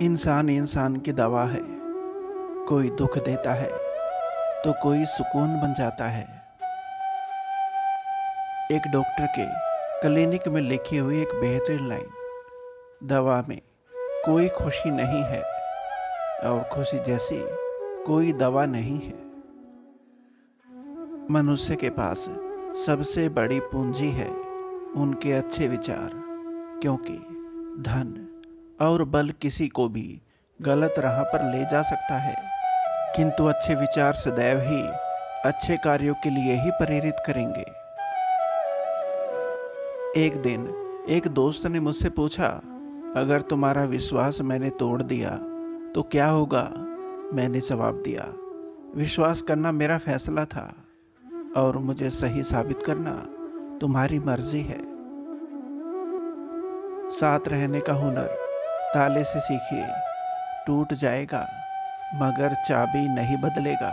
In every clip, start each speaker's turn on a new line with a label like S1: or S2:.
S1: इंसान इंसान की दवा है। कोई दुख देता है तो कोई सुकून बन जाता है। एक डॉक्टर के क्लिनिक में लिखी हुई एक बेहतरीन लाइन, दवा में कोई खुशी नहीं है और खुशी जैसी कोई दवा नहीं है। मनुष्य के पास सबसे बड़ी पूंजी है उनके अच्छे विचार, क्योंकि धन और बल किसी को भी गलत राह पर ले जा सकता है, किंतु अच्छे विचार सदैव ही अच्छे कार्यों के लिए ही प्रेरित करेंगे। एक दिन एक दोस्त ने मुझसे पूछा, अगर तुम्हारा विश्वास मैंने तोड़ दिया तो क्या होगा? मैंने जवाब दिया, विश्वास करना मेरा फैसला था और मुझे सही साबित करना तुम्हारी मर्जी है। साथ रहने का हुनर ताले से सीखिए, टूट जाएगा मगर चाबी नहीं बदलेगा।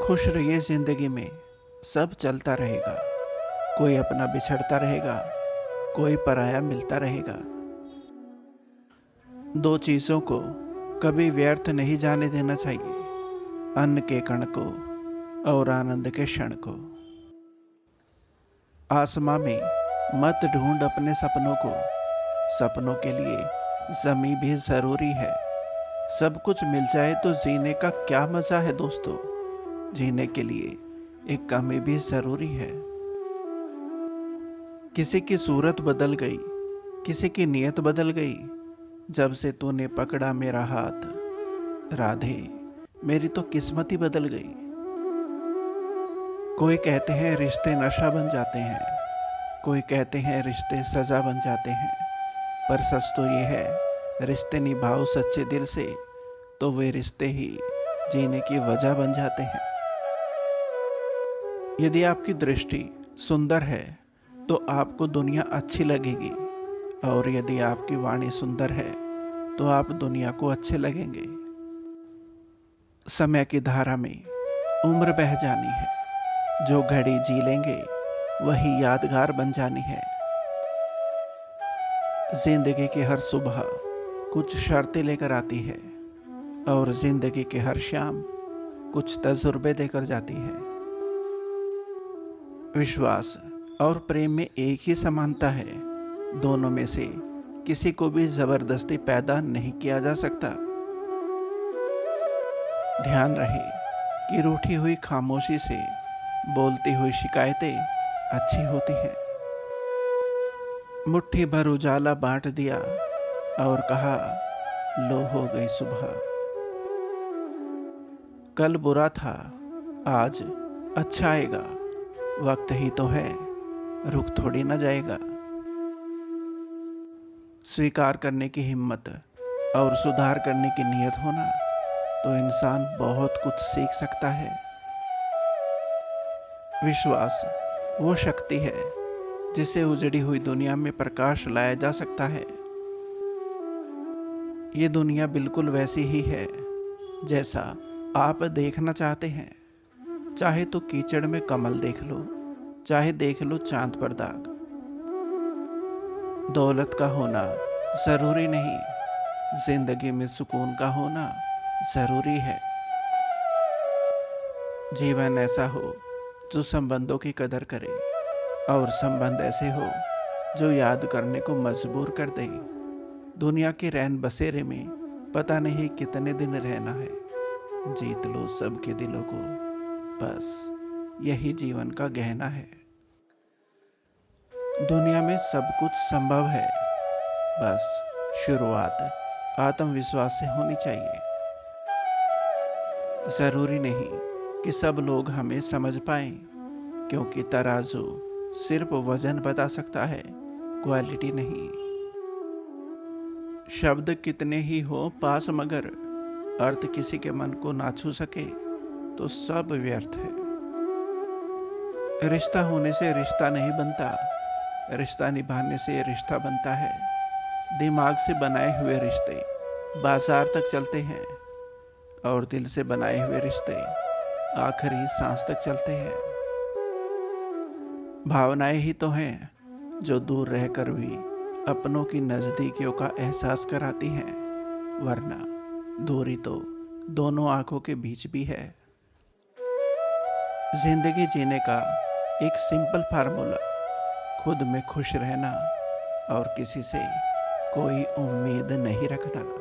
S1: खुश रहिए, जिंदगी में सब चलता रहेगा। कोई अपना बिछड़ता रहेगा, कोई पराया मिलता रहेगा। दो चीजों को कभी व्यर्थ नहीं जाने देना चाहिए, अन्न के कण को और आनंद के क्षण को। आसमां में मत ढूंढ अपने सपनों को, सपनों के लिए जमी भी जरूरी है। सब कुछ मिल जाए तो जीने का क्या मजा है दोस्तों, जीने के लिए एक कमी भी जरूरी है। किसी की सूरत बदल गई, किसी की नीयत बदल गई, जब से तूने पकड़ा मेरा हाथ, राधे मेरी तो किस्मत ही बदल गई। कोई कहते हैं रिश्ते नशा बन जाते हैं, कोई कहते हैं रिश्ते सजा बन जाते हैं, पर सच तो ये है, रिश्ते निभाओ सच्चे दिल से तो वे रिश्ते ही जीने की वजह बन जाते हैं। यदि आपकी दृष्टि सुंदर है तो आपको दुनिया अच्छी लगेगी, और यदि आपकी वाणी सुंदर है तो आप दुनिया को अच्छे लगेंगे। समय की धारा में उम्र बह जानी है, जो घड़ी जी लेंगे वही यादगार बन जानी है। जिंदगी की हर सुबह कुछ शर्तें लेकर आती है और जिंदगी की हर शाम कुछ तजुर्बे देकर जाती है। विश्वास और प्रेम में एक ही समानता है, दोनों में से किसी को भी जबरदस्ती पैदा नहीं किया जा सकता। ध्यान रहे कि रूठी हुई खामोशी से बोलती हुई शिकायतें अच्छी होती हैं। मुट्ठी भर उजाला बांट दिया और कहा, लो हो गई सुबह। कल बुरा था, आज अच्छा आएगा, वक्त ही तो है, रुक थोड़ी ना जाएगा। स्वीकार करने की हिम्मत और सुधार करने की नीयत होना तो इंसान बहुत कुछ सीख सकता है। विश्वास वो शक्ति है जिसे उजड़ी हुई दुनिया में प्रकाश लाया जा सकता है। ये दुनिया बिल्कुल वैसी ही है जैसा आप देखना चाहते हैं, चाहे तो कीचड़ में कमल देख लो, चाहे देख लो चांद पर दाग। दौलत का होना जरूरी नहीं, जिंदगी में सुकून का होना जरूरी है। जीवन ऐसा हो जो संबंधों की कदर करे, और संबंध ऐसे हो जो याद करने को मजबूर कर दे। दुनिया के रैन बसेरे में पता नहीं कितने दिन रहना है, जीत लो सबके दिलों को, बस यही जीवन का गहना है। दुनिया में सब कुछ संभव है, बस शुरुआत आत्मविश्वास से होनी चाहिए। जरूरी नहीं कि सब लोग हमें समझ पाएं, क्योंकि तराजू सिर्फ वजन बता सकता है, क्वालिटी नहीं। शब्द कितने ही हो पास, मगर अर्थ किसी के मन को ना छू सके तो सब व्यर्थ है। रिश्ता होने से रिश्ता नहीं बनता, रिश्ता निभाने से रिश्ता बनता है। दिमाग से बनाए हुए रिश्ते बाजार तक चलते हैं, और दिल से बनाए हुए रिश्ते आखिरी सांस तक चलते हैं। भावनाएं ही तो हैं जो दूर रहकर भी अपनों की नज़दीकियों का एहसास कराती हैं, वरना दूरी तो दोनों आंखों के बीच भी है। जिंदगी जीने का एक सिंपल फार्मूला, खुद में खुश रहना और किसी से कोई उम्मीद नहीं रखना।